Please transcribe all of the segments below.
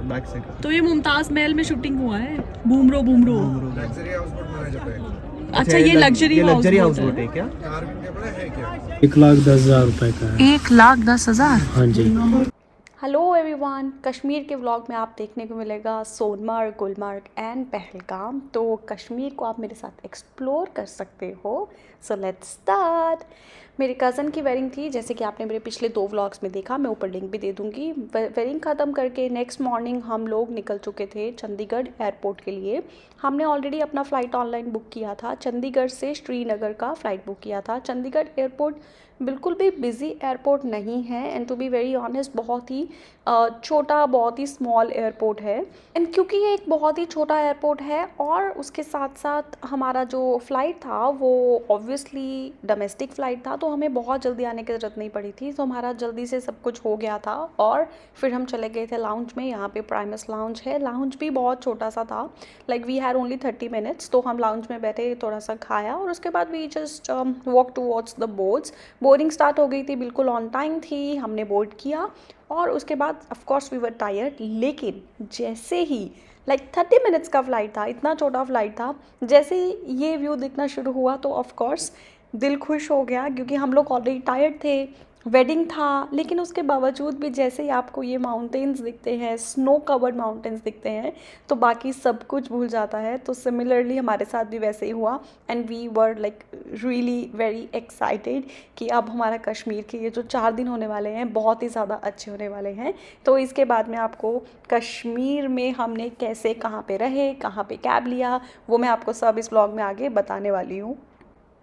Back से कर तो ये मुमताज महल में शूटिंग हुआ है, Bumbro Bumbro. Luxury house boat माना जाता है। अच्छा, ये लग्जरी हाउस बोट है क्या? 4 घंटे बड़ा है क्या? 1,10,000 रुपए का है। 1,10,000। हाँ जी। हेलो एवरीवन, कश्मीर के व्लॉग में आप देखने को मिलेगा सोनमर्ग, गुलमर्ग एंड पहलगाम। तो कश्मीर को आप मेरे साथ एक्सप्लोर कर सकते हो। So let's start. मेरी कज़न की वेडिंग थी, जैसे कि आपने मेरे पिछले 2 व्लॉग्स में देखा। मैं ऊपर लिंक भी दे दूँगी। वेडिंग ख़त्म करके नेक्स्ट मॉर्निंग हम लोग निकल चुके थे चंडीगढ़ एयरपोर्ट के लिए। हमने ऑलरेडी अपना फ़्लाइट ऑनलाइन बुक किया था, चंडीगढ़ से श्रीनगर का फ़्लाइट बुक किया था। चंडीगढ़ एयरपोर्ट बिल्कुल भी बिज़ी एयरपोर्ट नहीं है and to be very honest बहुत ही छोटा, बहुत ही स्मॉल एयरपोर्ट है। एंड क्योंकि ये एक बहुत ही छोटा एयरपोर्ट है और उसके साथ साथ हमारा जो फ़्लाइट था वो ऑब्वियसली डोमेस्टिक फ़्लाइट था, तो हमें बहुत जल्दी आने की ज़रूरत नहीं पड़ी थी। तो हमारा जल्दी से सब कुछ हो गया था और फिर हम चले गए थे लाउंज में। यहाँ पे प्राइमस लाउंज है। लाउंज भी बहुत छोटा सा था, like we had only 30 minutes. तो हम लाउंज में बैठे, थोड़ा सा खाया और उसके बाद we just walk towards the boards. Boarding start हो गई थी, बिल्कुल ऑन टाइम थी। हमने बोर्ड किया और उसके बाद of course we were tired, लेकिन जैसे ही लाइक 30 मिनट्स का फ़्लाइट था, इतना छोटा फ़्लाइट था, जैसे ही ये व्यू दिखना शुरू हुआ तो ऑफ कोर्स दिल खुश हो गया, क्योंकि हम लोग ऑलरेडी टायर्ड थे, वेडिंग था, लेकिन उसके बावजूद भी जैसे ही आपको ये माउंटेन्स दिखते हैं, स्नो कवर्ड माउंटेन्स दिखते हैं, तो बाकी सब कुछ भूल जाता है। तो सिमिलरली हमारे साथ भी वैसे ही हुआ and we were like really very excited कि अब हमारा कश्मीर के ये जो 4 दिन होने वाले हैं बहुत ही ज़्यादा अच्छे होने वाले हैं। तो इसके बाद में आपको कश्मीर में हमने कैसे, कहाँ पे रहे, कहाँ पे कैब लिया, वो मैं आपको सब इस ब्लॉग में आगे बताने वाली हूँ।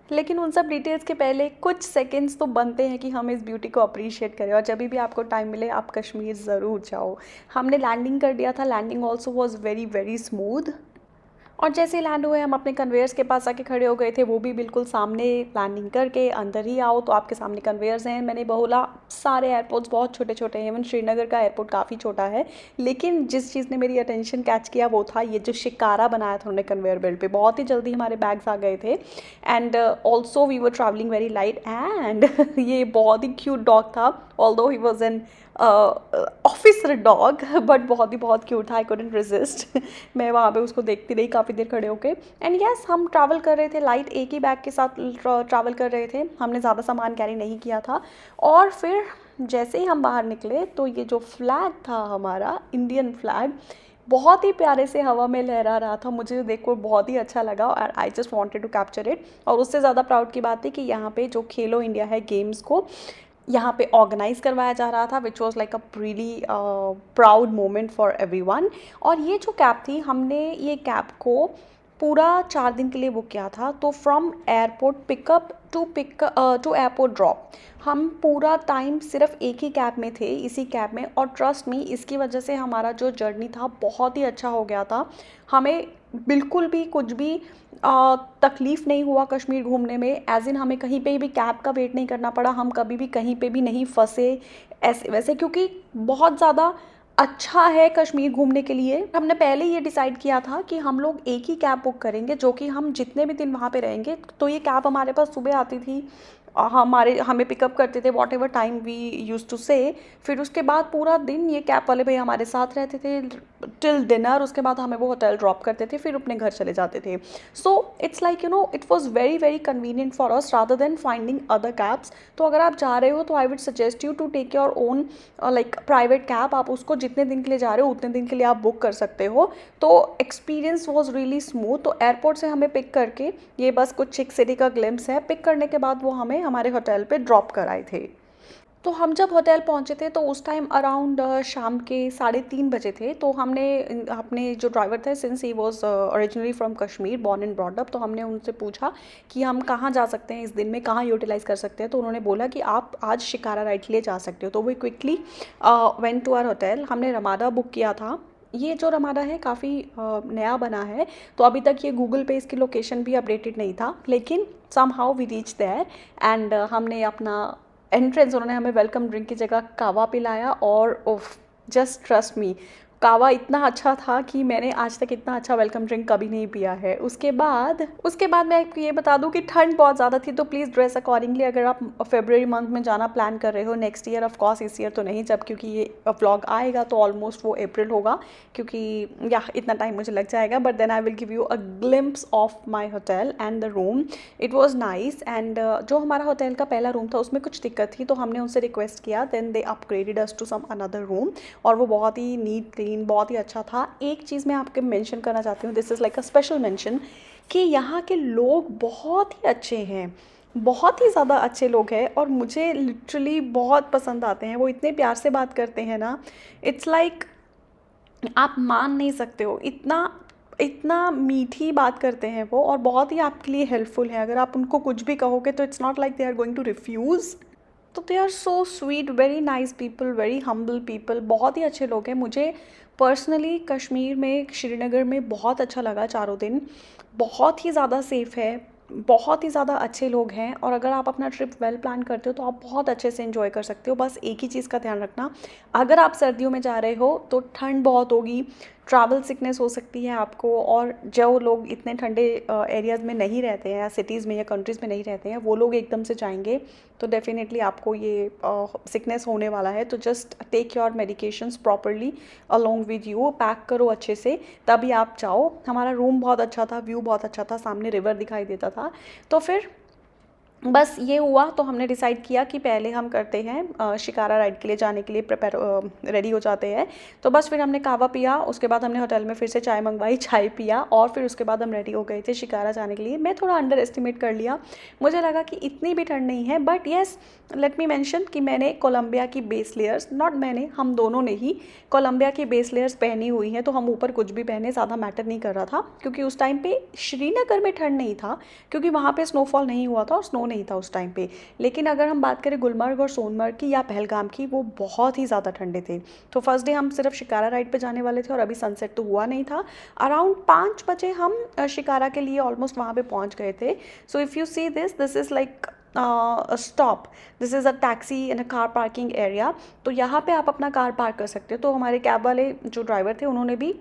लेकिन उन सब डिटेल्स के पहले कुछ सेकंड्स तो बनते हैं कि हम इस ब्यूटी को अप्रिशिएट करें, और जब भी आपको टाइम मिले आप कश्मीर ज़रूर जाओ। हमने लैंडिंग कर दिया था, landing also was very very smooth. और जैसे ही लैंड हुए हम अपने कन्वेयर्स के पास आके खड़े हो गए थे, वो भी बिल्कुल सामने। लैंडिंग करके अंदर ही आओ तो आपके सामने कन्वेयर्स हैं। मैंने बोला सारे एयरपोर्ट्स बहुत छोटे छोटे हैं, इवन श्रीनगर का एयरपोर्ट काफ़ी छोटा है, लेकिन जिस चीज़ ने मेरी अटेंशन कैच किया वो था ये जो शिकारा बनाया था उन्होंने कन्वेयर बेल्ट पे। बहुत ही जल्दी हमारे बैग्स आ गए थे and also we were travelling very light and ये बहुत ही क्यूट डॉग था, although he was an officer dog, but बहुत क्यूट था। I couldn't resist. मैं वहाँ पे उसको देखती रही काफ़ी देर खड़े होके। एंड यस, हम ट्रैवल कर रहे थे लाइट, एक ही बैग के साथ ट्रैवल कर रहे थे। हमने ज़्यादा सामान कैरी नहीं किया था। और फिर जैसे ही हम बाहर निकले तो ये जो फ्लैग था हमारा, इंडियन फ्लैग, बहुत ही प्यारे से हवा में लहरा रहा था। मुझे देखकर बहुत ही अच्छा लगा और I just wanted to capture it. और उससे ज़्यादा प्राउड की बात थी कि यहाँ पे जो खेलो इंडिया है गेम्स को यहाँ पे ऑर्गेनाइज़ करवाया जा रहा था, which was like a really proud moment for everyone. और ये जो कैब थी, हमने ये कैब को पूरा 4 दिन के लिए बुक किया था। तो from airport pickup to airport drop हम पूरा टाइम सिर्फ एक ही कैब में थे, इसी कैब में। और ट्रस्ट मी, इसकी वजह से हमारा जो जर्नी था बहुत ही अच्छा हो गया था। हमें बिल्कुल भी कुछ भी तकलीफ़ नहीं हुआ कश्मीर घूमने में, एज इन हमें कहीं पे भी कैब का वेट नहीं करना पड़ा, हम कभी भी कहीं पे भी नहीं फंसे ऐसे वैसे, क्योंकि बहुत ज़्यादा अच्छा है कश्मीर घूमने के लिए। हमने पहले ये डिसाइड किया था कि हम लोग एक ही कैब बुक करेंगे, जो कि हम जितने भी दिन वहाँ पे रहेंगे। तो ये कैब हमारे पास सुबह आती थी, हमें पिकअप करते थे whatever time we used to say. फिर उसके बाद पूरा दिन ये कैब वाले भैया हमारे साथ रहते थे टिल डिनर। उसके बाद हमें वो होटल ड्रॉप करते थे, फिर अपने घर चले जाते थे। So it's like you know, it was very very convenient for us rather than finding other cabs. तो अगर आप जा रहे हो तो I would suggest you to take your own like private cab. आप उसको जितने दिन के लिए जा रहे हो उतने दिन के लिए आप बुक कर सकते हो। तो एक्सपीरियंस वॉज रियली स्मूथ। तो एयरपोर्ट से हमें पिक करके, ये बस कुछ चिक सिटी का ग्लिम्स है, पिक करने के बाद वो हमें हमारे होटल पे ड्रॉप कराए थे। तो हम जब होटल पहुंचे थे तो उस टाइम अराउंड शाम के 3:30 बजे थे। तो हमने अपने जो ड्राइवर थे, since he was originally from Kashmir, born and brought up, तो हमने उनसे पूछा कि हम कहाँ जा सकते हैं इस दिन में, कहाँ यूटिलाइज़ कर सकते हैं। तो उन्होंने बोला कि आप आज शिकारा राइड के लिए जा सकते हो। तो वो quickly went to our hotel. हमने रमादा बुक किया था। ये जो रमादा है काफ़ी नया बना है, तो अभी तक ये गूगल पे इसकी लोकेशन भी अपडेटेड नहीं था, लेकिन somehow we reach there and हमने अपना एंट्रेंस, उन्होंने हमें वेलकम ड्रिंक की जगह कावा पिलाया और ओफ, जस्ट ट्रस्ट मी, कावा इतना अच्छा था कि मैंने आज तक इतना अच्छा वेलकम ड्रिंक कभी नहीं पिया है। उसके बाद मैं आपको ये बता दूं कि ठंड बहुत ज़्यादा थी, तो प्लीज़ ड्रेस अकॉर्डिंगली। अगर आप फरवरी मंथ में जाना प्लान कर रहे हो नेक्स्ट ईयर, ऑफ कोर्स इस ईयर तो नहीं, जब क्योंकि ये व्लॉग आएगा तो ऑलमोस्ट वो अप्रैल होगा, क्योंकि या इतना टाइम मुझे लग जाएगा। But then I will give you a glimpse of my hotel and the room. It was nice. And जो हमारा होटल का पहला रूम था उसमें कुछ दिक्कत थी, तो हमने उनसे रिक्वेस्ट किया, then they upgraded us to some another room, और वो बहुत ही नीट क्लीन, बहुत ही अच्छा था। एक चीज़ मैं आपके मेंशन करना चाहती हूँ, this is like a special mention, कि यहाँ के लोग बहुत ही अच्छे हैं, बहुत ही ज़्यादा अच्छे लोग हैं, और मुझे लिटरली बहुत पसंद आते हैं। वो इतने प्यार से बात करते हैं ना, इट्स लाइक आप मान नहीं सकते हो, इतना मीठी बात करते हैं वो, और बहुत ही आपके लिए हेल्पफुल है। अगर आप उनको कुछ भी कहोगे तो it's not like they are going to refuse. तो they are so sweet, very nice people, very humble people, बहुत ही अच्छे लोग हैं। मुझे पर्सनली कश्मीर में, श्रीनगर में बहुत अच्छा लगा 4 दिन। बहुत ही ज़्यादा सेफ़ है, बहुत ही ज़्यादा अच्छे लोग हैं, और अगर आप अपना ट्रिप वेल प्लान करते हो तो आप बहुत अच्छे से एंजॉय कर सकते हो। बस एक ही चीज़ का ध्यान रखना, अगर आप सर्दियों में जा रहे हो तो ठंड बहुत होगी, ट्रैवल सिकनेस हो सकती है आपको, और जो लोग इतने ठंडे एरियाज़ में नहीं रहते हैं, या सिटीज़ में या कंट्रीज़ में नहीं रहते हैं, वो लोग एकदम से जाएंगे तो डेफिनेटली आपको ये सिकनेस होने वाला है। तो just take your medications properly along with you, pack करो अच्छे से, तभी आप जाओ। हमारा रूम बहुत अच्छा था, व्यू बहुत अच्छा था, सामने रिवर दिखाई देता था। तो फिर बस ये हुआ, तो हमने डिसाइड किया कि पहले हम करते हैं शिकारा राइड के लिए जाने के लिए रेडी हो जाते हैं। तो बस फिर हमने कावा पिया, उसके बाद हमने होटल में फिर से चाय मंगवाई, चाय पिया, और फिर उसके बाद हम रेडी हो गए थे शिकारा जाने के लिए। मैं थोड़ा अंडर एस्टिमेट कर लिया, मुझे लगा कि इतनी भी ठंड नहीं है, but yes let me mention कि मैंने कोलंबिया की बेस लेयर्स, नॉट मैंने, हम दोनों ने ही कोलंबिया की बेस लेयर्स पहनी हुई हैं, तो हम ऊपर कुछ भी पहने ज़्यादा मैटर नहीं कर रहा था, क्योंकि उस टाइम पे श्रीनगर में ठंड नहीं था, क्योंकि वहाँ पे स्नोफॉल नहीं हुआ था और स्नो नहीं था उस टाइम पे। लेकिन अगर हम बात करें गुलमर्ग और सोनमर्ग की या पहलगाम की, वो बहुत ही ज़्यादा ठंडे थे। तो फर्स्ट डे हम सिर्फ शिकारा राइड पे जाने वाले थे, और अभी सनसेट तो हुआ नहीं था। अराउंड 5 बजे हम शिकारा के लिए ऑलमोस्ट वहाँ पे पहुँच गए थे। So if you see this is like stop, this is a taxi and a car parking area. तो यहाँ पे आप अपना कार पार्क कर सकते हो। तो हमारे कैब वाले जो ड्राइवर थे उन्होंने भी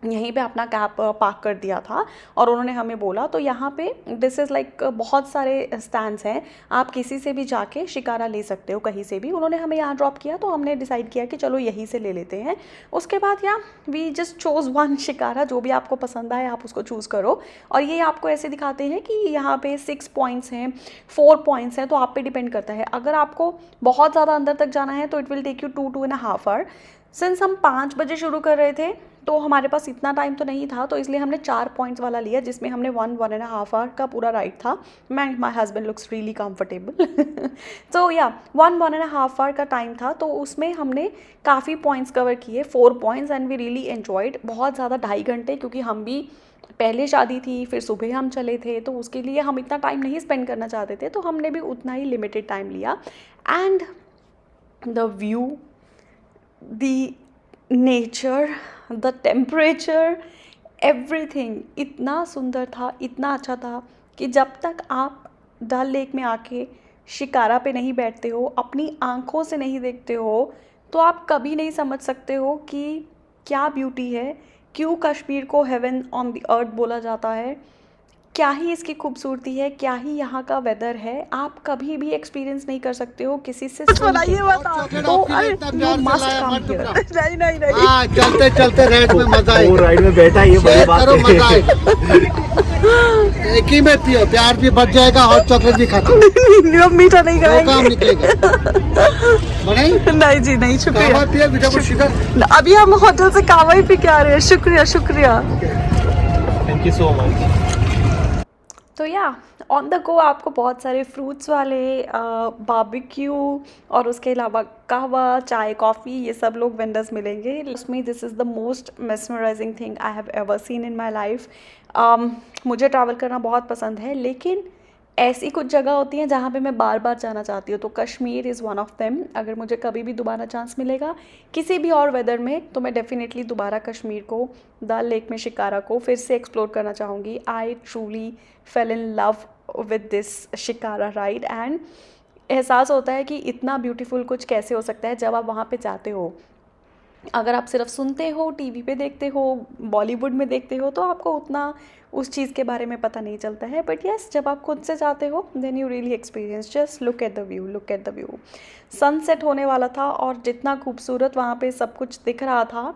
यहीं पे अपना कैब पार्क कर दिया था, और उन्होंने हमें बोला, तो यहाँ पे दिस इज़ लाइक बहुत सारे स्टैंड्स हैं, आप किसी से भी जाके शिकारा ले सकते हो, कहीं से भी। उन्होंने हमें यहाँ ड्रॉप किया, तो हमने डिसाइड किया कि चलो यहीं से ले लेते हैं। उसके बाद we just chose one shikara, जो भी आपको पसंद आए आप उसको चूज़ करो। और ये आपको ऐसे दिखाते हैं कि यहाँ पे 6 पॉइंट्स हैं, 4 पॉइंट्स हैं, तो आप पे डिपेंड करता है। अगर आपको बहुत ज़्यादा अंदर तक जाना है तो it will take you 2.5 hour. Since हम 5 बजे शुरू कर रहे थे, तो हमारे पास इतना टाइम तो नहीं था, तो इसलिए हमने 4 पॉइंट्स वाला लिया, जिसमें हमने 1.5 आवर का पूरा राइड था। My husband looks really comfortable. तो या 1.5 आवर का टाइम था, तो उसमें हमने काफ़ी पॉइंट्स कवर किए, 4 points, and we really enjoyed. बहुत ज़्यादा 2.5 घंटे, क्योंकि हम भी पहले शादी थी, फिर सुबह हम चले थे, तो उसके लिए हम इतना टाइम नहीं स्पेंड करना चाहते थे, तो हमने भी उतना ही लिमिटेड टाइम लिया। And the view, the nature, the temperature, everything इतना सुंदर था, इतना अच्छा था, कि जब तक आप डल लेक में आके शिकारा पे नहीं बैठते हो, अपनी आँखों से नहीं देखते हो, तो आप कभी नहीं समझ सकते हो कि क्या ब्यूटी है, क्यों कश्मीर को हेवन ऑन द अर्थ बोला जाता है, क्या ही इसकी खूबसूरती है, क्या ही यहाँ का वेदर है। आप कभी भी एक्सपीरियंस नहीं कर सकते हो किसी से सुन के। तो you must come here। नहीं हाँ, चलते चलते राइड में मजा वो आएगा। राइड में बैठा ये बड़ी बात करो, मजा है। आएगा। एक ही में पियो, प्यार भी बढ़ जाएगा, हॉट चॉकलेट भी खत्म, मीठा नहीं दो काम निकलेगा। बने नहीं जी, नहीं, शुक्रिया। कावा पिया, विटामिन शुगर। अभी हम होटल से कावा ही पी के आ रहे हैं। शुक्रिया शुक्रिया। Thank you so much. तो या ऑन द गो आपको बहुत सारे फ्रूट्स वाले बारबेक्यू, और उसके अलावा कहवा, चाय, कॉफ़ी, ये सब लोग वेंडर्स मिलेंगे। उसमें this is the most mesmerising thing I have ever seen in my life. मुझे ट्रैवल करना बहुत पसंद है, लेकिन ऐसी कुछ जगह होती हैं जहाँ पे मैं बार बार जाना चाहती हूँ, तो Kashmir is one of them. अगर मुझे कभी भी दोबारा चांस मिलेगा किसी भी और वेदर में, तो मैं डेफिनेटली दोबारा कश्मीर को, डल लेक में शिकारा को फिर से एक्सप्लोर करना चाहूँगी। I truly fail in love with this shikara ride, and एहसास होता है कि इतना ब्यूटीफुल कुछ कैसे हो सकता है जब आप वहाँ पे जाते हो। अगर आप सिर्फ सुनते हो, टीवी पे देखते हो, बॉलीवुड में देखते हो, तो आपको उतना उस चीज़ के बारे में पता नहीं चलता है। बट यस, जब आप खुद से जाते हो then you really experience. Just look at the view, look at the view. Sunset होने वाला था और जितना खूबसूरत वहाँ पे सब कुछ दिख रहा था,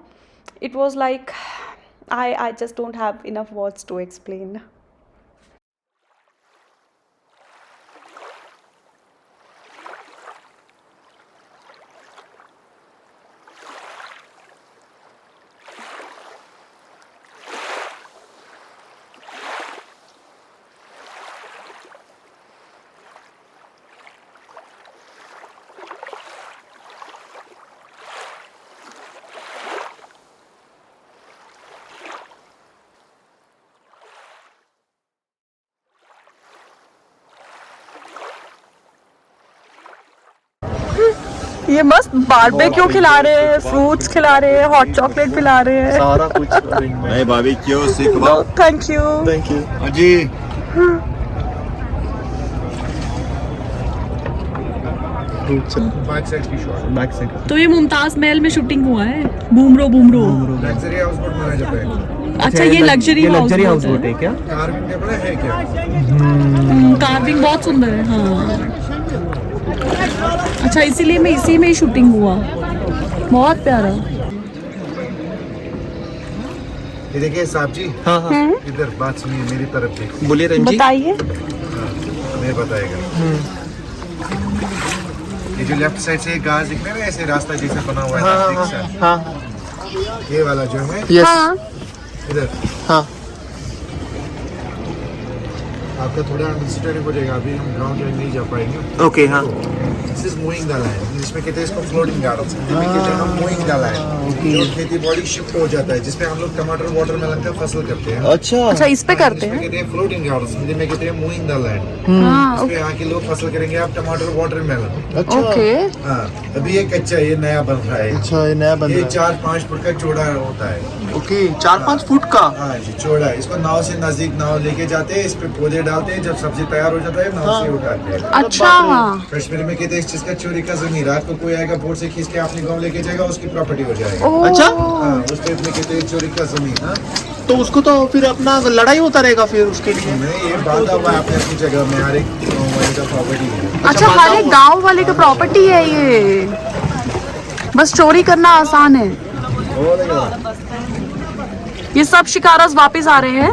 it was like I just don't have enough words to explain. ये मस्त बारबेक्यू खिला रहे हैं, फ्रूट्स खिला रहे हैं, हॉट चॉकलेट पिला रहे हैं। सारा कुछ arrangement। नहीं बारबेक्यू सीख बाओ। Thank you. Thank you. हाँ जी। बैक साइड की शॉट, बैक साइड। तो ये मुमताज महल में शूटिंग हुआ है। Bumbro Bumbro. Luxury house boat माना जाता है। अच्छा, ये लग्जरी हाउस बोट है क्या? कार्विंग टेबल है क्या? कार्विंग बहुत सुंदर है। हाँ, अच्छा, इसीलिए मैं इसी में ही शूटिंग हुआ। बहुत प्यारा। ये देखिए साहब जी, हाँ हाँ, इधर बात सुनिए, मेरी तरफ देखिए। बोलिए रंजी। बताइए। मैं बताएगा। ये जो लेफ्ट साइड से घास दिख रहा है ना, ऐसे रास्ता जैसे बना हुआ है, हाँ नजदीक हाँ से। हाँ ये वाला जो है यस हाँ, इधर हाँ। आपका थोड़ा अनसिस्टरी हो जाएगा, अभी हम गाँव जो नहीं जा पाएंगे। ओके हाँ। This is moving the land, जिसमें कहते हैं इसको फ्लोटिंग गार्डन, जिसमें कहते हैं हम मूविंग द लैंड। जो खेती बाड़ी शिफ्ट हो जाता है, जिसपे हम लोग टमाटर वाटर में लगता है फसल करते हैं। अच्छा अच्छा, इस पे करते इसमें हैं। कहते हैं फ्लोटिंग गार्डन, हिंदी में कहते हैं मूविंग द लैंड। हाँ, इसमें यहाँ के लोग फसल करेंगे, आप टमाटर वाटर मेलन। अच्छा ओके। हाँ, अभी ये कच्चा है, ये नया बन रहा है। अच्छा, ये नया बन ये रहा 4-5 फुट का चौड़ा होता है। है। ओके, 4-5 फुट का। हाँ जी, चौड़ा है। इसको नाव से नजदीक नाव लेके जाते हैं, इस पे पौधे डालते हैं, जब सब्जी तैयार हो जाता है नाव से उठाते हैं। अच्छा, कश्मीर में कहते हैं इस चीज का चोरी का जमीन, रात को कोई आएगा बोट से खींच के अपने गाँव लेके जाएगा, उसकी प्रॉपर्टी हो जाएगा। ओह, अच्छा। हाँ, उस टाइप में कहते हैं चोरी का जमीन। हाँ, तो उसको तो फिर अपना लड़ाई होता रहेगा फिर उसके लिए। नहीं, ये बांधा हुआ है अपने अपनी जगह में, हर एक गाँव वाले का प्रॉपर्टी है। अच्छा, हर एक गांव वाले का प्रॉपर्टी है ये। बस चोरी करना आसान है। हो गया। ये सब शिकारास वापस आ रहे हैं।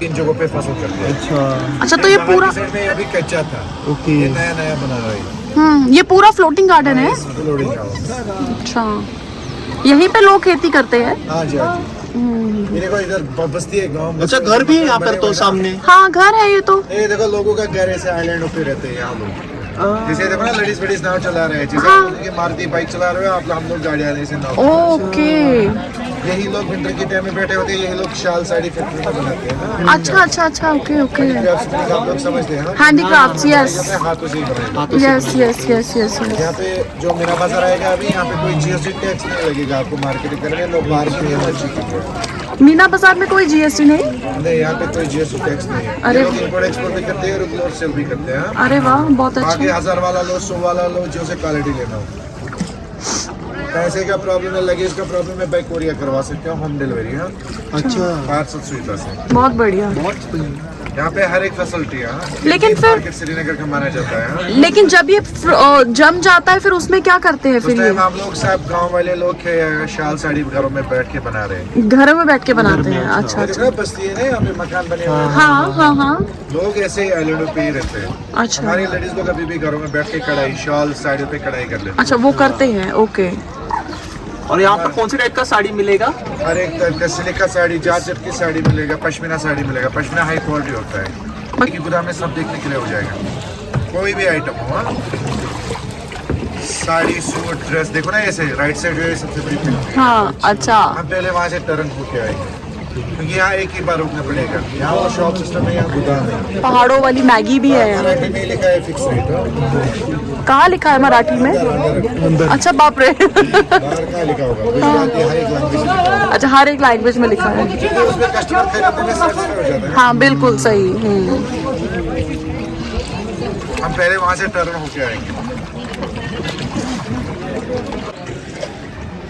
इन जगहों पे फसल करते हैं। अच्छा अच्छा, तो ये बाहर पूरा की साइड में अभी कच्चा था, ओके। ये नया नया बना रहा है। ये पूरा फ्लोटिंग गार्डन है। Floating house. अच्छा, यहीं पे लोग खेती करते हैं। हाँ जी, हाँ जी। ये देखो इधर बस्ती है, गाँव। अच्छा, घर भी है यहाँ पर तो सामने। हाँ, घर है ये तो। ये देखो लोगों का घर ऐसे आइलैंड पे रहते हैं यहाँ लोग। जैसे देखो ना, लेडीज वेडीज नाव चला रहे हैं, जैसे हाँ। आप लोग ये मारुति बाइक चला रहे हो, आप हम लोग गाड़ियाँ ऐसे नाव। ओके। यही लोग विंटर के टाइम में बैठे होते हैं, यही लोग शाल साड़ी फैक्ट्री में बनाते हैं ना। अच्छा अच्छा अच्छा, ओके ओके। आप लोग समझते हैं ना, हैंडीक्राफ्ट्स, यस हाथों से ही बनाए। Yes yes yes yes. यहाँ पे जो मीना बाजार आएगा अभी, यहाँ पे कोई जीएसटी टैक्स नहीं लगेगा आपको मार्केटिंग करने। लोग बाहर से मीना बाजार में कोई जीएसटी नहीं। नहीं, यहाँ पे कोई जीएसटी टैक्स नहीं है। अरे। लोग इंपोर्ट एक्सपोर्ट भी करते हैं और लोग सेल भी करते हैं। अरे वाह, बहुत बाकी अच्छा। 1000 वाला लो, 100 वाला लो, जो से क्वालिटी लेना हो। पैसे का प्रॉब्लम है, लगेज का प्रॉब्लम है, बाई कोरियर करवा सकते हो, होम डिलीवरी। हाँ, अच्छा, पार्सल सुविधा से। बहुत बढ़िया। यहाँ पे हर एक फैसिलिटी है। हाँ। लेकिन इंडियन फिर- मार्केट श्रीनगर का माना जाता है। हाँ। लेकिन जब ये जम जाता है फिर उसमें क्या करते हैं उस फिर ये? टाइम हम लोग सब गांव वाले लोग शाल साड़ी घरों में बैठ के बना रहे हैं। घरों में बैठ के बनाते हैं। अच्छा ये अच्छा। देखो ना, बस्ती है ना, यहाँ पे मकान बने हुए हैं। हाँ हाँ हाँ। लोग ऐसे ही आइलैंडों पे ही रहते हैं। अच्छा हमारी लेडीज लोग अभी भी घरों में बैठ के कढ़ाई, शॉल साड़ी पे कढ़ाई कर लेते अच्छा, वो करते हैं। ओके। और यहाँ पर कौन सी टाइप का साड़ी मिलेगा? हैं। हर एक तरह का सिल्क का साड़ी, जारजेट की साड़ी मिलेगा, पश्मीना साड़ी मिलेगा। पश्मीना हाई क्वालिटी होता है, की गुदाम में सब देखने के लिए हो जाएगा। कोई भी आइटम हो। हाँ। साड़ी, सूट, ड्रेस देखो ना, ऐसे राइट साइड जो है सबसे बड़ी फैक्ट्री। हाँ, अच्छा। हम पहले वहाँ से टर्न होके आएंगे, क्योंकि यहाँ एक ही बार रुकना पड़ेगा। यहाँ वो शॉप सिस्टम है, यहाँ गोदाम है। पहाड़ों वाली मैगी भी है यहाँ। मराठी में लिखा है फिक्स रेट। कहाँ लिखा है मराठी में? अच्छा, बाप रे। बाहर का लिखा होगा, गुजराती हर एक लैंग्वेज में लिखा होगा। अच्छा, हर एक लैंग्वेज में लिखा है। तो उसमें कस्टमर खरीदने में satisfy हो जाता है। हाँ, बिल्कुल सही। हम पहले वहाँ से टर्न होके आएंगे।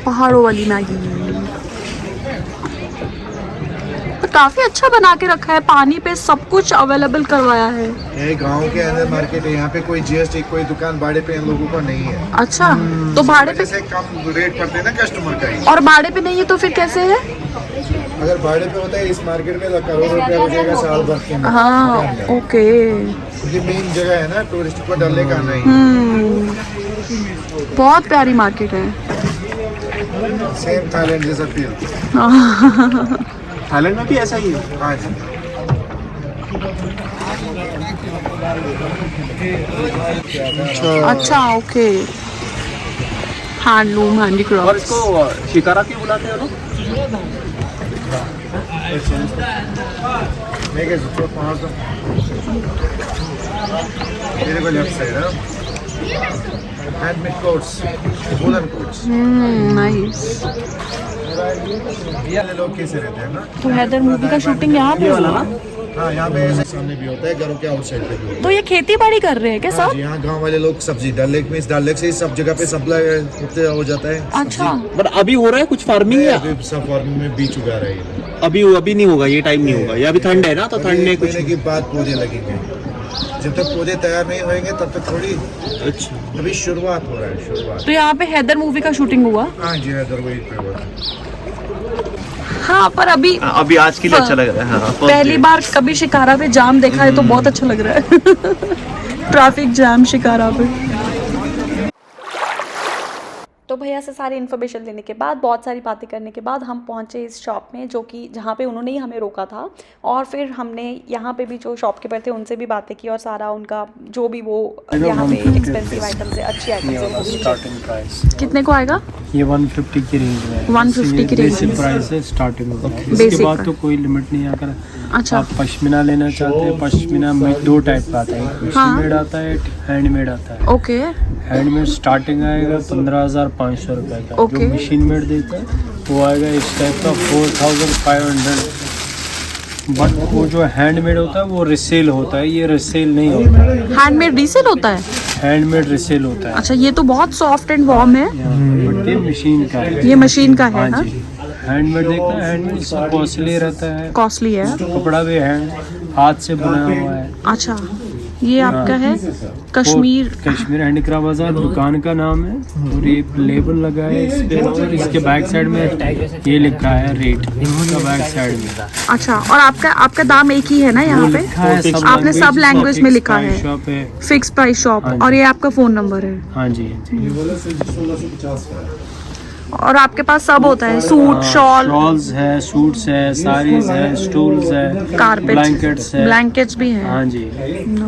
पहाड़ों वाली मैगी तो काफी अच्छा बना के रखा है, पानी पे सब कुछ अवेलेबल करवाया है। ये गांव के अंदर मार्केट है, यहाँ पे कोई जीएसटी कोई दुकान भाड़े पे इन लोगों का नहीं है। अच्छा, तो भाड़े पे जैसे कम रेट पड़ते हैं ना कस्टमर का ही। और भाड़े पे नहीं है तो फिर कैसे है? अगर भाड़े पे होता है इस मार्केट में करोड़ रुपया हो जाएगा साल भर के अंदर। हाँ, ओके। ये मेन जगह है ना, टूरिस्ट को डरने का नहीं। बहुत प्यारी मार्केट है। सेम थाईलैंड जैसा फील। थाईलैंड में भी ऐसा ही है। हाँ जी। अच्छा, ओके। हैंडलूम, और हैंडीक्राफ्ट। इसको शिकारा क्यों बुलाते हैं लोग? मेरे को पहुँच दो। मेरे को लेफ्ट साइड है। Handmade quotes, woollen quotes. Nice. ये लोग कैसे रहते हैं ना? तो हैदर मूवी का शूटिंग यहाँ पे वाला ना? हाँ, यहाँ पे ऐसे सामने भी होता है, घरों के आउटसाइड पे भी होता है। तो ये खेती बाड़ी कर रहे हैं क्या हाँ सब? जी, यहाँ गांव वाले लोग सब्जी डल लेक में, डल लेक से ही सब जगह पे सप्लाई होते हो जाता है। अच्छा, बट अभी हो रहा है कुछ फार्मिंग या अभी सब फार्मिंग में बीज उगा रहे हैं। अभी नहीं होगा, ये टाइम नहीं होगा, ये अभी ठंड है ना, तो ठंड में कुछ महीने के बाद पौधे लगेंगे। जब तक पौधे तैयार नहीं होंगे तब तक थोड़ी। अच्छा। अभी शुरुआत हो रहा है, शुरुआत। तो यहाँ पे हैदर मूवी का शूटिंग हुआ? हाँ जी, हैदर वही पे हुआ। हाँ, पर अभी आज के लिए अच्छा लग रहा है। हाँ, पहली बार कभी शिकारा पे जाम देखा है तो बहुत अच्छा लग रहा है। ट्रैफिक जैम शिकारा पे। तो भैया से सारी इन्फॉर्मेशन लेने के बाद, बहुत सारी बातें करने के बाद हम पहुंचे इस शॉप में, जो कि जहाँ पे उन्होंने ही हमें रोका था। और फिर हमने यहाँ पे भी जो शॉपकीपर थे उनसे भी बातें की और सारा उनका जो भी वो यहाँ पे एक्सपेंसिव आइटम्स है, अच्छी आइटम्स है। स्टार्टिंग प्राइस कितने को आएगा? ये 150 की रेंज में है। 150 की रेंज बेसिक में। प्राइस है, स्टार्टिंग होता है। Basic इसके बाद का। तो कोई लिमिट नहीं। अगर अच्छा। आप पश्मीना लेना चाहते हैं, पश्मीना में 2 टाइप का आता है, एक हाँ। मशीन मेड आता है, एक हैंडमेड आता है। ओके, हैंडमेड स्टार्टिंग आएगा 15,500 रुपए का। ओके। जो मशीन मेड देता है वो आएगा इस टाइप का 4,500। बट वो जो हैंडमेड होता है वो रिसेल होता है, ये रिसेल नहीं होता है। हैंडमेड रीसेल होता है? हैंडमेड रिसेल होता है। अच्छा, ये तो बहुत सॉफ्ट एंड वार्म है। बट ये मशीन का है। ये मशीन का है हाँ ना? जी। हैंडमेड देखना, हैंडमेड सब कॉस्टली रहता है। कॉस्टली है। कपड़ा भी हैंड हाथ से बना हुआ है। अच्छा, ये आपका है कश्मीर। कश्मीर हैंडीक्राफ्ट बाजार दुकान का नाम है और ये लेबल लगा है इस पे, और इसके बैक साइड में ये लिखा है रेट, इसका बैक साइड में। अच्छा, और आपका दाम एक ही है ना यहाँ पे? लिखा है सब आपने सब लैंग्वेज में लिखा है शॉप है। Fix price shop. हाँ जी। और ये आपका फोन नंबर है? हाँ जी। और आपके पास सब होता है, सूट, शॉल, शॉल्स है, सूट्स है, साड़ीज है, स्टूल्स है, कारपेट, ब्लैंकेट्स है। ब्लैंकेट्स भी हैं। हाँ जी,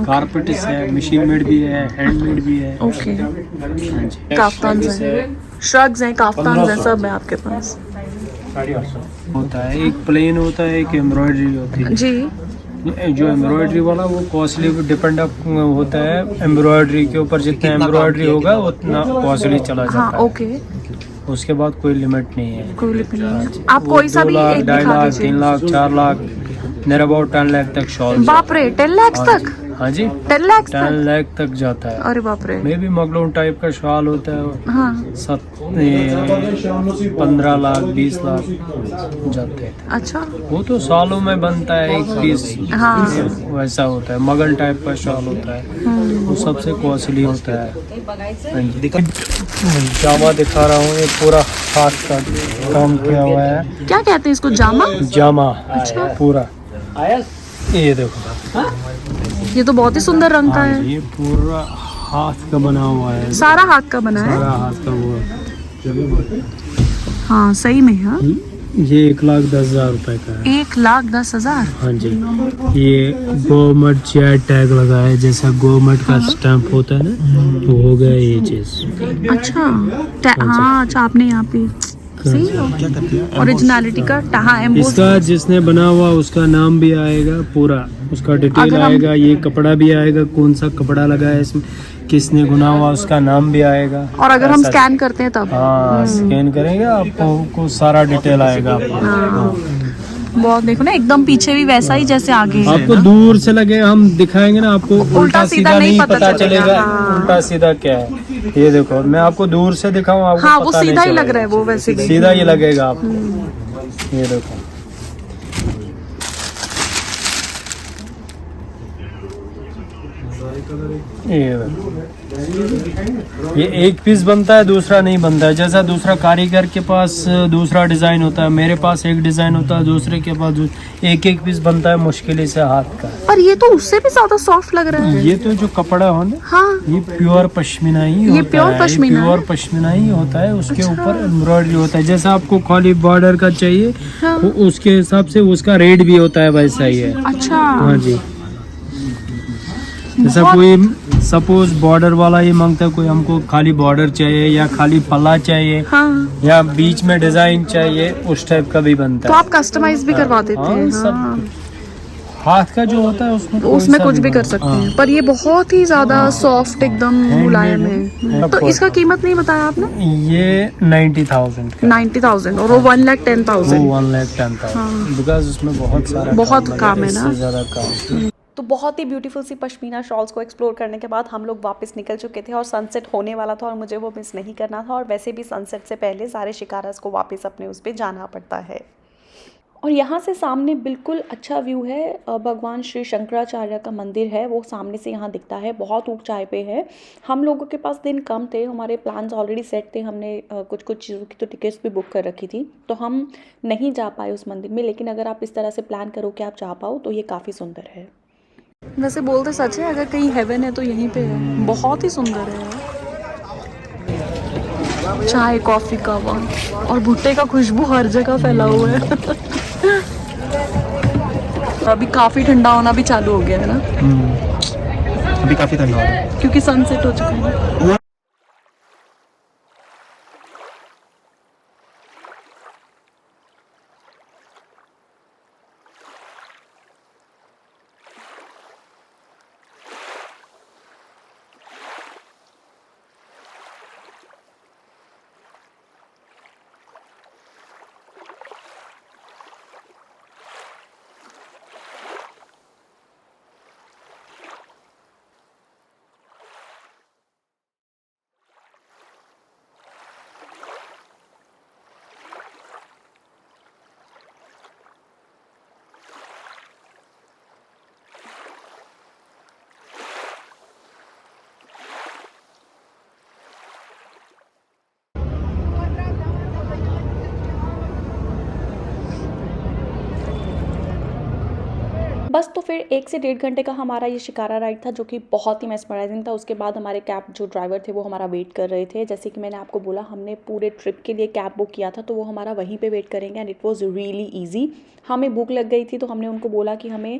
कारपेट्स है, मशीन मेड भी है, हैंडमेड भी है। ओके, हाँ जी। काफ्तान हैं, श्रग्स हैं, काफ्तान हैं, सब है आपके पास। होता है एक प्लेन होता है, एक एम्ब्रॉयडरी होती है। जी, जो एम्ब्रॉयडरी वाला वो कॉस्टली डिपेंड होता है एम्ब्रॉयडरी के ऊपर। जितना एम्ब्रॉयडरी होगा उतना कॉस्टली चला हाँ, जाता है। ओके, उसके बाद कोई लिमिट नहीं है। कोई लिमिट नहीं है। आप कोई सा भी 2 लाख, एक 2.5 दिखा लाख, दीजिए। 3 लाख, 4 लाख, नियर अबाउट 10 लाख तक शॉल। बाप रे, 10 लाख तक? हाँ जी, 10 लाख 10 तक? लाख तक जाता है। अरे बाप रे। मे भी मगलून टाइप का शॉल होता है, हाँ, 15 लाख 20 लाख जाते हैं। अच्छा, वो तो सालों में बनता है एक पीस। हाँ। वैसा होता है, मगल टाइप का शॉल होता है, वो सबसे कॉस्टली होता है। हाँ जी। जामा दिखा रहा हूँ, ये पूरा हाथ का काम किया हुआ है। क्या कहते हैं इसको, जामा? जामा अच्छा। पूरा, ये देखो, ये तो बहुत ही सुंदर रंग का है। ये पूरा हाथ का बना हुआ है, सारा हाथ का बना है? सारा हाथ का वो। हाँ, सही में। हाँ, ये 1,10,000 रुपए का है। 1,10,000? हाँ जी। ये गवर्नमेंट चेयर टैग लगा है, जैसा गवर्नमेंट का स्टैंप होता है ना, तो हो गया ये चीज। अच्छा, हाँ, अच्छा, आपने यहाँ पे सही ओरिजिनलिटी का हाँ एम्बोस। इसका जिसने बना हुआ उसका नाम भी आएगा, पूरा उसका डिटेल अगर हम- आएगा, ये कपड़ा भी आएगा, कौन सा कपड़ा लगा है इसमें, किसने बुना हुआ उसका नाम भी आएगा। और अगर हम ऐसा- स्कैन करते हैं तब? हाँ, स्कैन करेंगे आपको सारा डिटेल आएगा आपको। हाँ। बहुत देखो ना, एकदम पीछे भी वैसा ही जैसे आगे है। आपको दूर से लगे, हम दिखाएंगे ना आपको उल्टा सीधा नहीं पता चलेगा। हाँ। उल्टा सीधा क्या है ये देखो, मैं आपको दूर से दिखाऊं आपको हाँ, पता वो नहीं सीधा ही चलेगा। लग रहा है वो, वैसे सीधा ही लगेगा आपको। ये देखो, ये एक पीस बनता है, दूसरा नहीं बनता है। जैसा दूसरा कारीगर के पास दूसरा डिजाइन होता है, मेरे पास एक डिजाइन होता है, दूसरे के पास एक एक पीस बनता है मुश्किल से हाथ का। पर ये तो उससे भी ज्यादा सॉफ्ट लग रहा है। ये तो जो कपड़ा हो ना, हाँ, ये प्योर पश्मीना ही होता है। प्योर पश्मीना है? प्योर पश्मीना ही होता है। उसके ऊपर एम्ब्रॉयडरी होता है। जैसा आपको खाली बॉर्डर का चाहिए, हाँ। उसके हिसाब से उसका रेट भी होता है, वैसा ही है। अच्छा, हाँ जी। जैसा कोई सपोज बॉर्डर वाला ये मांगता है, कोई हमको खाली बॉर्डर चाहिए या खाली पल्ला चाहिए, हाँ, या बीच में डिजाइन चाहिए, उस टाइप का भी बनता तो है। आप कस्टमाइज भी करवा देते हैं? सब हाथ का जो होता है उसमें कुछ भी कर सकते हैं। पर ये बहुत ही ज्यादा सॉफ्ट, एकदम मुलायम है। तो इसका कीमत नहीं बताया आपने? ये 90,000 का। 90,000 और वो 1,10,000। 1,10,000 बिकॉज उसमें बहुत सारा बहुत काम है ना। इससे ज्यादा काम। तो बहुत ही ब्यूटीफुल सी पश्मीना शॉल्स को एक्सप्लोर करने के बाद हम लोग वापस निकल चुके थे और सनसेट होने वाला था और मुझे वो मिस नहीं करना था। और वैसे भी सनसेट से पहले सारे शिकारास को वापस अपने उस पर जाना पड़ता है। और यहाँ से सामने बिल्कुल अच्छा व्यू है। भगवान श्री शंकराचार्य का मंदिर है, वो सामने से यहाँ दिखता है। बहुत ऊंचाई पे है। हम लोगों के पास दिन कम थे, हमारे प्लान्स ऑलरेडी सेट थे। हमने कुछ चीज़ों की तो टिकट्स भी बुक कर रखी थी, तो हम नहीं जा पाए उस मंदिर में। लेकिन अगर आप इस तरह से प्लान करो कि आप जा पाओ तो ये काफ़ी सुंदर है। वैसे बोलते सच है, अगर कहीं हेवन है तो यहीं पे है। बहुत ही सुंदर है। चाय, कॉफी, कावा और भुट्टे का खुशबू हर जगह फैला हुआ है। अभी काफी ठंडा होना भी चालू हो गया है ना। अभी काफी ठंडा हो रहा है क्योंकि सनसेट हो चुका है। बस तो फिर 1 से 1.5 घंटे का हमारा ये शिकारा राइड था, जो कि बहुत ही मेस्मराइजिंग था। उसके बाद हमारे कैब जो ड्राइवर थे वो हमारा वेट कर रहे थे। जैसे कि मैंने आपको बोला, हमने पूरे ट्रिप के लिए कैब बुक किया था, तो वो हमारा वहीं पे वेट करेंगे। And it was really easy. हमें भूख लग गई थी, तो हमने उनको बोला कि हमें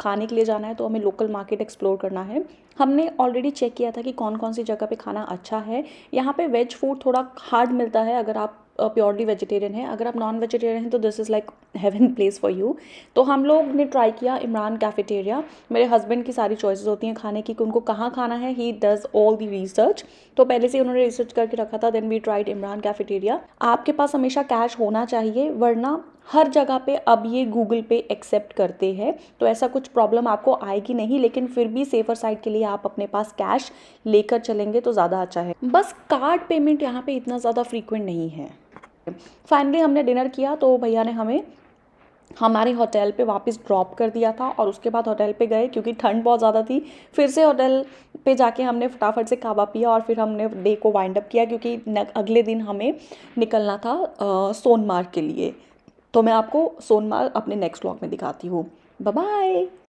खाने के लिए जाना है, तो हमें लोकल मार्केट एक्सप्लोर करना है। हमने ऑलरेडी चेक किया था कि कौन कौन सी जगह पे खाना अच्छा है। यहाँ पे वेज फूड थोड़ा हार्ड मिलता है अगर आप प्योरली वेजिटेरियन है। अगर आप नॉन वेजिटेरियन हैं तो this is like heaven place for you. तो हम लोग ने ट्राई किया इमरान कैफेटेरिया। मेरे हस्बैंड की सारी चॉइसेस होती हैं खाने की कि उनको कहाँ खाना है। He does all the research, तो पहले से उन्होंने रिसर्च करके रखा था। Then we tried Imran cafeteria. आपके पास हमेशा कैश होना चाहिए, वरना हर जगह पे अब ये गूगल पे एक्सेप्ट करते हैं, तो ऐसा कुछ प्रॉब्लम आपको आएगी नहीं। लेकिन फिर भी सेफर साइड के लिए आप अपने पास कैश लेकर चलेंगे तो ज़्यादा अच्छा है। बस कार्ड पेमेंट यहाँ पे इतना ज़्यादा फ्रीक्वेंट नहीं है। फाइनली हमने डिनर किया, तो भैया ने हमें हमारे होटल पे वापस ड्रॉप कर दिया था। और उसके बाद होटल पे गए, क्योंकि ठंड बहुत ज़्यादा थी। फिर से होटल पे जाके हमने फटाफट से कावा पिया और फिर हमने डे को वाइंड अप किया, क्योंकि अगले दिन हमें निकलना था सोनमार्ग के लिए। तो मैं आपको सोनमार्ग अपने नेक्स्ट व्लॉग में दिखाती हूँ। Bye bye.